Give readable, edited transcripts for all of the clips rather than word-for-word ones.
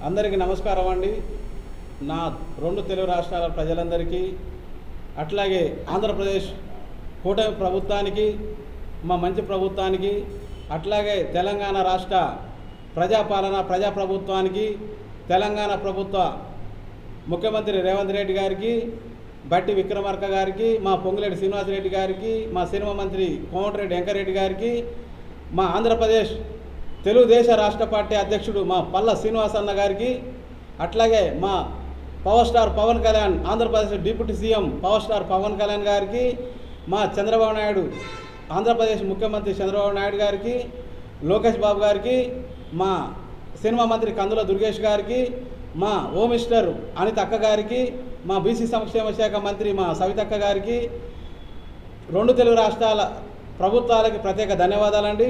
అందరికీ నమస్కారం అండి. నా రెండు తెలుగు రాష్ట్రాల ప్రజలందరికీ, అట్లాగే ఆంధ్రప్రదేశ్ కూటమి ప్రభుత్వానికి, మా మంచి ప్రభుత్వానికి, అట్లాగే తెలంగాణ రాష్ట్ర ప్రజాపాలన ప్రజాప్రభుత్వానికి, తెలంగాణ ప్రభుత్వ ముఖ్యమంత్రి రేవంత్ రెడ్డి గారికి, బట్టి విక్రమార్క గారికి, మా పొంగులేటి శ్రీనివాసరెడ్డి గారికి, మా సినిమా మంత్రి కోమటిరెడ్డి వెంకరెడ్డి గారికి, మా ఆంధ్రప్రదేశ్ తెలుగుదేశం రాష్ట్ర పార్టీ అధ్యక్షుడు మా పల్ల శ్రీనివాస్ అన్న గారికి, అట్లాగే మా power star Pawan Kalyan, Andhra Pradesh deputy CM power star Pawan Kalyan గారికి, మా చంద్రబాబు నాయుడు ఆంధ్రప్రదేశ్ ముఖ్యమంత్రి చంద్రబాబు నాయుడు గారికి, లోకేష్ బాబు గారికి, మా సినిమా మంత్రి కందుల దుర్గేష్ గారికి, మా హోమ్ మినిస్టర్ అనిత అక్క గారికి, మా బీసీ సంక్షేమ శాఖ మంత్రి మా సవితక్క గారికి, రెండు తెలుగు రాష్ట్రాల ప్రభుత్వాలకి ప్రత్యేక ధన్యవాదాలండి.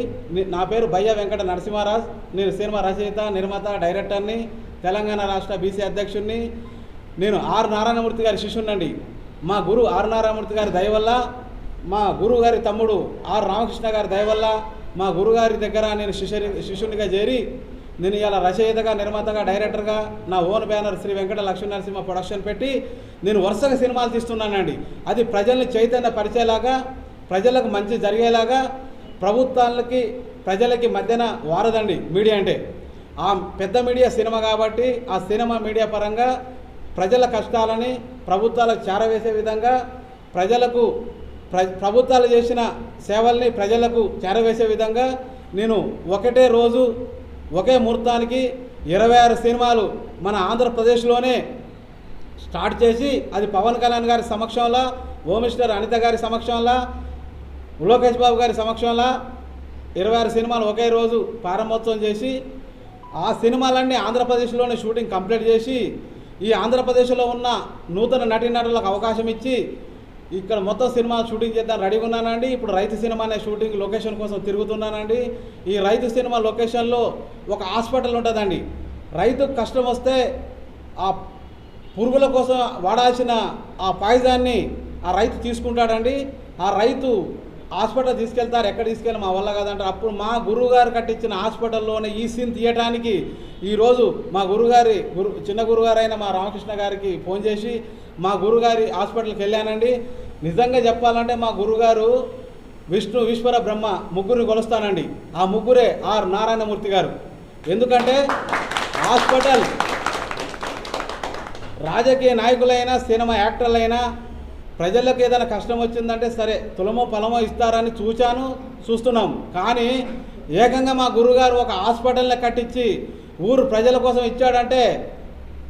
నా పేరు బయ్య వెంకట నరసింహారాజ్. నేను సినిమా రచయిత, నిర్మాత, డైరెక్టర్ని, తెలంగాణ రాష్ట్ర బీసీ అధ్యక్షుడిని. నేను ఆర్ నారాయణమూర్తి గారి శిష్యునండి. మా గురువు ఆర్ నారాయణమూర్తి గారి దయ వల్ల, మా గురువు గారి తమ్ముడు ఆర్ రామకృష్ణ గారి దయ వల్ల, మా గురుగారి దగ్గర నేను శిష్యునిగా చేరి నేను ఇలా రచయితగా, నిర్మాతగా, డైరెక్టర్గా నా own banner Shri Venkata Lakshmi Narasimha production పెట్టి నేను వరుసగా సినిమాలు తీస్తున్నానండి. అది ప్రజల్ని చైతన్యపరిచేలాగా, ప్రజలకు మంచి జరిగేలాగా, ప్రభుత్వాలకి ప్రజలకి మధ్యన వారదండి మీడియా అంటే. ఆ పెద్ద మీడియా సినిమా కాబట్టి ఆ సినిమా మీడియా పరంగా ప్రజల కష్టాలని ప్రభుత్వాలకు చేరవేసే విధంగా, ప్రజలకు ప్రభుత్వాలు చేసిన సేవల్ని ప్రజలకు చేరవేసే విధంగా నేను ఒకటే రోజు ఒకే ముహూర్తానికి 26 సినిమాలు మన ఆంధ్రప్రదేశ్లోనే స్టార్ట్ చేసి, అది పవన్ కళ్యాణ్ గారి సమక్షంలో, హోమ్ మినిస్టర్ అనిత గారి సమక్షంలో, లోకేష్ బాబు గారి సమక్షంలో 26 సినిమాలు ఒకే రోజు ప్రారంభోత్సవం చేసి, ఆ సినిమాలన్నీ ఆంధ్రప్రదేశ్లోనే షూటింగ్ కంప్లీట్ చేసి, ఈ ఆంధ్రప్రదేశ్లో ఉన్న నూతన నటీనటులకు అవకాశం ఇచ్చి ఇక్కడ మొత్తం సినిమా షూటింగ్ చేద్దాం రెడీగా ఉన్నానండి. ఇప్పుడు రైతు సినిమా అనే షూటింగ్ లొకేషన్ కోసం తిరుగుతున్నానండి. ఈ రైతు సినిమా లొకేషన్లో ఒక హాస్పిటల్ ఉంటుందండి. రైతు కష్టం వస్తే ఆ పురుగుల కోసం వాడాల్సిన ఆ పాయిజాన్ని ఆ రైతు తీసుకుంటాడండి. ఆ రైతు హాస్పిటల్ తీసుకెళ్తారు, ఎక్కడ తీసుకెళ్ళి మా వల్ల కాదంటారు. అప్పుడు మా గురువుగారు కట్టించిన హాస్పిటల్లోనే ఈ సీన్ తీయటానికి ఈరోజు మా చిన్న గురుగారు అయిన మా రామకృష్ణ గారికి ఫోన్ చేసి మా గురుగారి హాస్పిటల్కి వెళ్ళానండి. నిజంగా చెప్పాలంటే మా గురుగారు విష్ణు, ఈశ్వర, బ్రహ్మ ముగ్గురిని కొలుస్తానండి. ఆ ముగ్గురే ఆర్ నారాయణమూర్తి గారు. ఎందుకంటే హాస్పిటల్ రాజకీయ నాయకులైనా, సినిమా యాక్టర్లైనా ప్రజలకు ఏదైనా కష్టం వచ్చిందంటే సరే తులమో పొలమో ఇస్తారని చూస్తున్నాం. కానీ ఏకంగా మా గురుగారు ఒక హాస్పిటల్ని కట్టించి ఊరు ప్రజల కోసం ఇచ్చాడంటే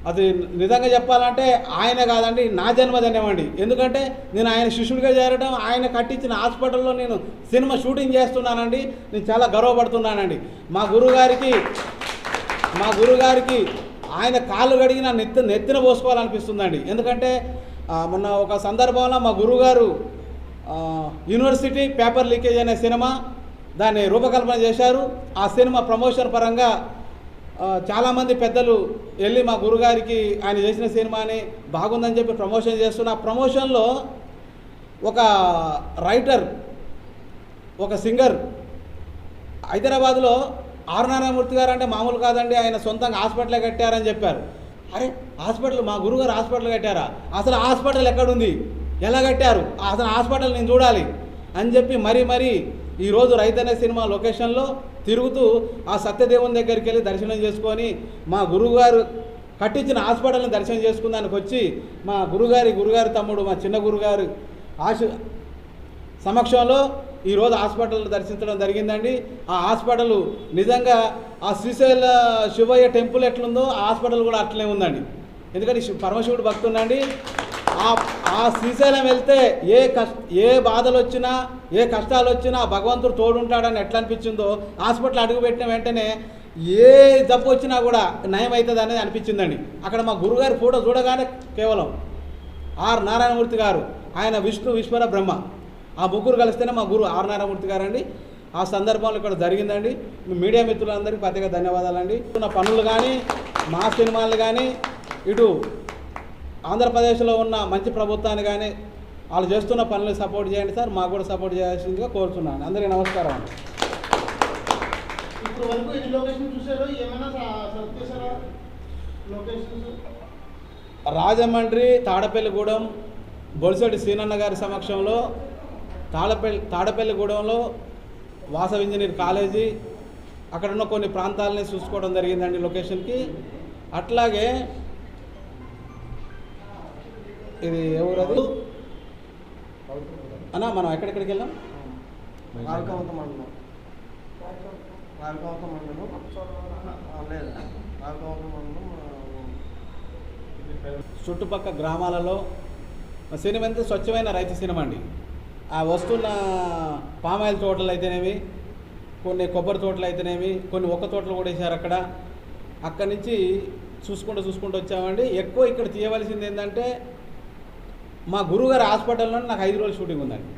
అది నిజంగా చెప్పాలంటే ఆయన కాదండి, నా జన్మధన్యమండి. ఎందుకంటే నేను ఆయన శిష్యుడిగా చేరడం, ఆయన కట్టించిన హాస్పిటల్లో నేను సినిమా షూటింగ్ చేస్తున్నానండి. నేను చాలా గర్వపడుతున్నానండి. మా గురుగారికి ఆయన కాళ్ళు కడిగిన నెత్తిన పోసుకోవాలనిపిస్తుందండి. ఎందుకంటే మొన్న ఒక సందర్భంలో మా గురువుగారు యూనివర్సిటీ పేపర్ లీకేజ్ అనే సినిమా దాన్ని రూపకల్పన చేశారు. ఆ సినిమా ప్రమోషన్ పరంగా చాలామంది పెద్దలు వెళ్ళి మా గురుగారికి ఆయన చేసిన సినిమాని బాగుందని చెప్పి ప్రమోషన్ చేస్తున్న ప్రమోషన్లో ఒక రైటర్, ఒక సింగర్ హైదరాబాద్లో ఆర్ నారాయణమూర్తి గారు అంటే మామూలు కాదండి, ఆయన సొంతంగా హాస్పిటలే కట్టారని చెప్పారు. అరే హాస్పిటల్, మా గురుగారు హాస్పిటల్ కట్టారా? అసలు హాస్పిటల్ ఎక్కడుంది, ఎలా కట్టారు, అసలు హాస్పిటల్ నేను చూడాలి అని చెప్పి మరీ ఈరోజు రైతు అనే సినిమా లొకేషన్లో తిరుగుతూ ఆ సత్యదేవుని దగ్గరికి వెళ్ళి దర్శనం చేసుకొని మా గురువుగారు కట్టించిన హాస్పిటల్ని దర్శనం చేసుకున్నానికి వచ్చి మా గురుగారి తమ్ముడు మా చిన్న గురుగారు సమక్షంలో ఈరోజు హాస్పిటల్ దర్శించడం జరిగిందండి. ఆ హాస్పిటల్ నిజంగా ఆ శ్రీశైల శివయ్య టెంపుల్ ఎట్లుందో ఆ హాస్పిటల్ కూడా అట్లనే ఉందండి. ఎందుకంటే పరమశివుడు భక్తుండండి. ఆ శ్రీశైలం వెళ్తే ఏ బాధలు వచ్చినా, ఏ కష్టాలు వచ్చినా భగవంతుడు తోడుంటాడని ఎట్లా అనిపించిందో, హాస్పిటల్ అడుగుపెట్టిన వెంటనే ఏ జబ్బు వచ్చినా కూడా నయం అవుతుంది అనేది అనిపించిందండి. అక్కడ మా గురుగారి ఫోటో చూడగానే కేవలం ఆర్ నారాయణమూర్తి గారు, ఆయన విష్ణు, ఈశ్వర, బ్రహ్మ, ఆ ముగ్గురు కలిస్తేనే మా గురు ఆర్ నారాయణమూర్తి గారు అండి. ఆ సందర్భంలో ఇక్కడ జరిగిందండి. మీడియా మిత్రులందరికీ ప్రత్యేక ధన్యవాదాలండి. ఉన్న పనులు కానీ, మా సినిమాలు కానీ, ఇటు ఆంధ్రప్రదేశ్లో ఉన్న మంచి ప్రభుత్వాన్ని కానీ వాళ్ళు చేస్తున్న పనులు సపోర్ట్ చేయండి సార్, మాకు కూడా సపోర్ట్ చేయాల్సిందిగా కోరుతున్నాను. అందరికీ నమస్కారం అండి. ఇప్పుడు వరకు ఎన్ని లొకేషన్ చూసారో ఏమైనా సెలెక్ట్ చేశారా? రాజమండ్రి తాడపల్లిగూడెం బొలిశెట్టి శ్రీనన్న గారి సమక్షంలో తాడపల్లిగూడెంలో వాసవి ఇంజనీర్ కాలేజీ అక్కడ ఉన్న కొన్ని ప్రాంతాలని చూసుకోవడం జరిగిందండి లొకేషన్కి. అట్లాగే ఇది ఎవరది అన్నా, మనం ఎక్కడెక్కడికి వెళ్ళాం? చుట్టుపక్కల గ్రామాలలో సినిమా అంతా స్వచ్ఛమైన రైతు సినిమా అండి. ఆ వస్తున్న పామాయిల్ తోటలు అయితేనేమి, కొన్ని కొబ్బరి తోటలు అయితేనేమి, కొన్ని ఒక్క తోటలు కూడా వేసారు అక్కడ. అక్కడి నుంచి చూసుకుంటూ వచ్చామండి. ఎక్కువ ఇక్కడ తీయవలసింది ఏంటంటే మా గురువుగారి హాస్పిటల్లో నాకు 5 రోజులు షూటింగ్ ఉందండి.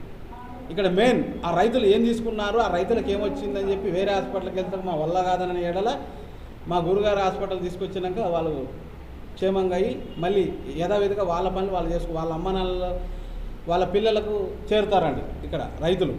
ఇక్కడ మెయిన్ ఆ రైతులు ఏం తీసుకున్నారు, ఆ రైతులకు ఏమొచ్చిందని చెప్పి వేరే హాస్పిటల్కి వెళ్తాం మా వల్ల కాదని ఏడల మా గురుగారి హాస్పిటల్ తీసుకొచ్చినాక వాళ్ళు క్షేమంగా అయ్యి మళ్ళీ యథావిధిగా వాళ్ళ పనులు వాళ్ళు వాళ్ళ అమ్మ నాన్నలు వాళ్ళ పిల్లలకు చేరుతారండి ఇక్కడ రైతులు.